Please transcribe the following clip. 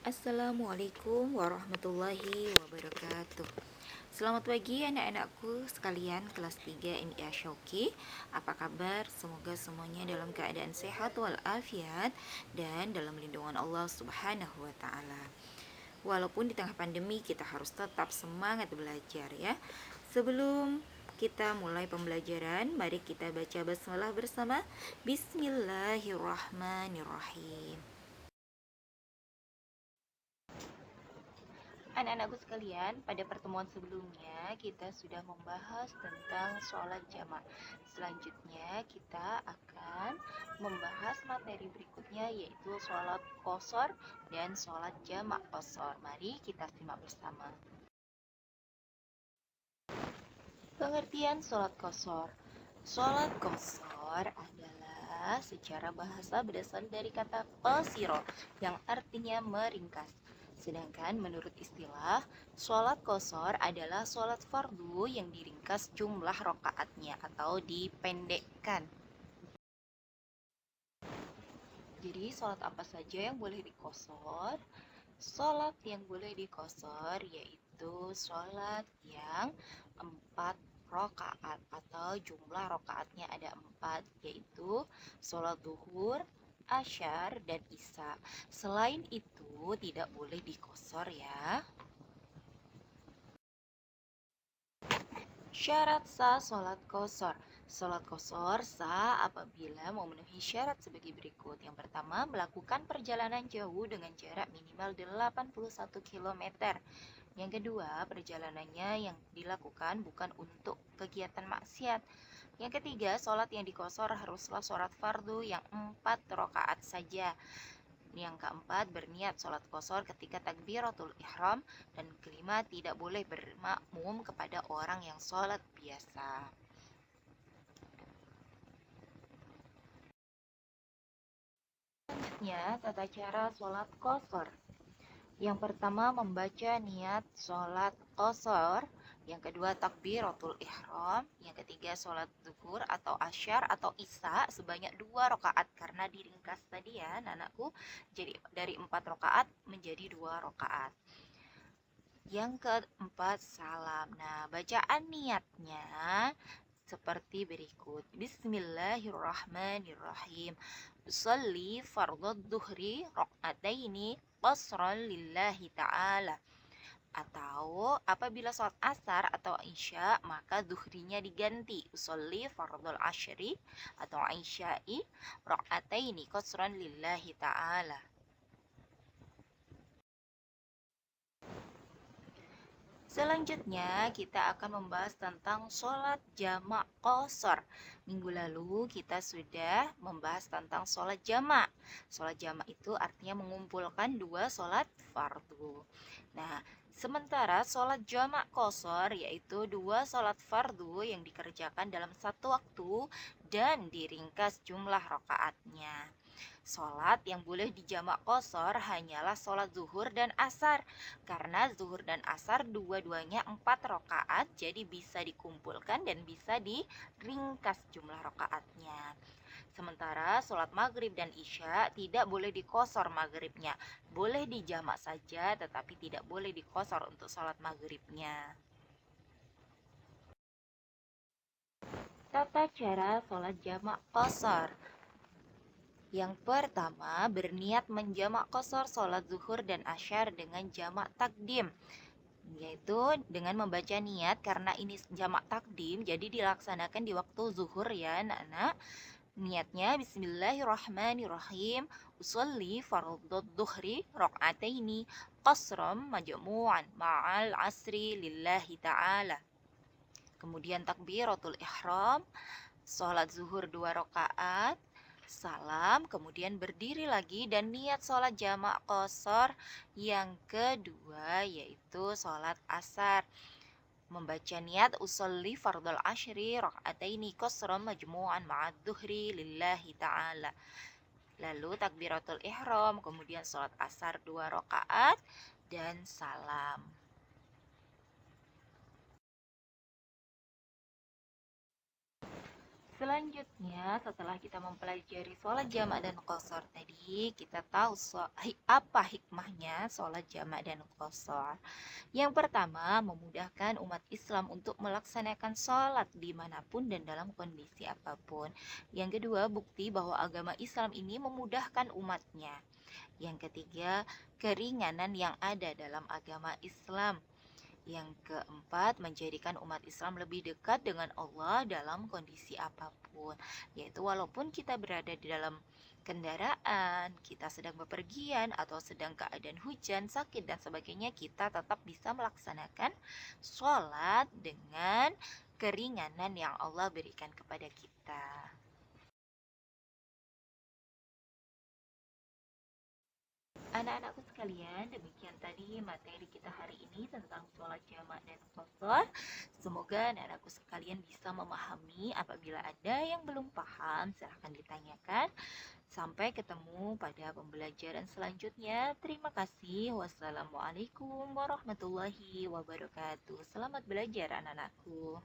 Assalamualaikum warahmatullahi wabarakatuh. Selamat pagi anak-anakku sekalian kelas 3 MIA Syauki. Apa kabar? Semoga semuanya dalam keadaan sehat walafiat dan dalam lindungan Allah Subhanahu wa taala. Walaupun di tengah pandemi kita harus tetap semangat belajar ya. Sebelum kita mulai pembelajaran, mari kita baca basmalah bersama. Bismillahirrahmanirrahim. Anak-anakku sekalian, pada pertemuan sebelumnya kita sudah membahas tentang sholat jamak. Selanjutnya kita akan membahas materi berikutnya yaitu sholat qashar dan sholat jamak qashar. Mari kita simak bersama. Pengertian sholat qashar. Sholat qashar adalah secara bahasa berasal dari kata qasiro yang artinya meringkas. Sedangkan menurut istilah, sholat qashar adalah sholat fardu yang diringkas jumlah rokaatnya atau dipendekkan. Jadi sholat apa saja yang boleh diqashar? Sholat yang boleh diqashar yaitu sholat yang 4 rokaat atau jumlah rokaatnya ada 4, yaitu sholat zuhur, asyar, dan isya. Selain itu tidak boleh diqashar ya. Syarat sah sholat qashar. Sholat qashar sah apabila memenuhi syarat sebagai berikut. Yang pertama, melakukan perjalanan jauh dengan jarak minimal 81 km. Yang kedua, perjalanannya yang dilakukan bukan untuk kegiatan maksiat. Yang ketiga, sholat yang diqashar haruslah sholat fardu yang 4 rakaat saja. Yang keempat, berniat sholat qashar ketika takbiratul ihram. Dan kelima, tidak boleh bermakmum kepada orang yang sholat biasa. Selanjutnya, tata cara sholat qashar. Yang pertama, membaca niat sholat qashar. Yang kedua, takbiratul ihram. Yang ketiga, sholat zuhur atau asyar atau isya sebanyak 2 rakaat karena diringkas tadi ya anakku. Jadi dari 4 rakaat menjadi 2 rakaat. Yang keempat, salam. Nah, bacaan niatnya seperti berikut. Bismillahirrahmanirrahim. Usolli fardhu dhuhri raq'ataini qasran lillahi ta'ala. Atau apabila sholat asar atau isya maka zuhrinya diganti usolli fardhul asyri atau isya'i raq'ataini qasran lillahi ta'ala. Selanjutnya kita akan membahas tentang sholat jamak qashar. Minggu lalu kita sudah membahas tentang sholat jamak. Sholat jamak itu artinya mengumpulkan 2 sholat fardu. Nah, sementara sholat jamak qashar yaitu 2 sholat fardu yang dikerjakan dalam satu waktu dan diringkas jumlah rakaatnya. Sholat yang boleh dijamak qashar hanyalah sholat zuhur dan asar. Karena zuhur dan asar dua-duanya 4 rakaat, jadi bisa dikumpulkan dan bisa diringkas jumlah rakaatnya. Sementara sholat maghrib dan isya tidak boleh diqashar maghribnya. Boleh dijamak saja tetapi tidak boleh diqashar untuk sholat maghribnya. Tata cara sholat jamak qashar. Yang pertama, berniat menjamak qashar sholat zuhur dan asyar dengan jamak takdim, yaitu dengan membaca niat. Karena ini jamak takdim jadi dilaksanakan di waktu zuhur ya anak-anak. Niatnya bismillahirrahmanirrahim. Usolli fardhu dhuhri raq'ataini qasram majmu'an ma'al asri lillahi ta'ala. Kemudian takbiratul ihram, sholat zuhur 2 rakaat, salam, kemudian berdiri lagi dan niat sholat jamak qashar yang kedua yaitu sholat asar. Membaca niat usolli fardul asyri raq'ataini qasran majmu'an ma'ad dhuhri lillahi ta'ala. Lalu takbiratul ihram, kemudian sholat asar 2 rakaat dan salam. Selanjutnya, setelah kita mempelajari sholat jamak dan qashar tadi, kita tahu apa hikmahnya sholat jamak dan qashar. Yang pertama, memudahkan umat Islam untuk melaksanakan sholat dimanapun dan dalam kondisi apapun. Yang kedua, bukti bahwa agama Islam ini memudahkan umatnya. Yang ketiga, keringanan yang ada dalam agama Islam. Yang keempat, menjadikan umat Islam lebih dekat dengan Allah dalam kondisi apapun, yaitu walaupun kita berada di dalam kendaraan, kita sedang bepergian, atau sedang keadaan hujan, sakit, dan sebagainya, kita tetap bisa melaksanakan sholat dengan keringanan yang Allah berikan kepada kita. Anak-anakku sekalian, demikian tadi materi kita hari ini tentang sholat jamak dan qashar. Semoga anak-anakku sekalian bisa memahami. Apabila ada yang belum paham, silahkan ditanyakan. Sampai ketemu pada pembelajaran selanjutnya. Terima kasih. Wassalamualaikum warahmatullahi wabarakatuh. Selamat belajar anak-anakku.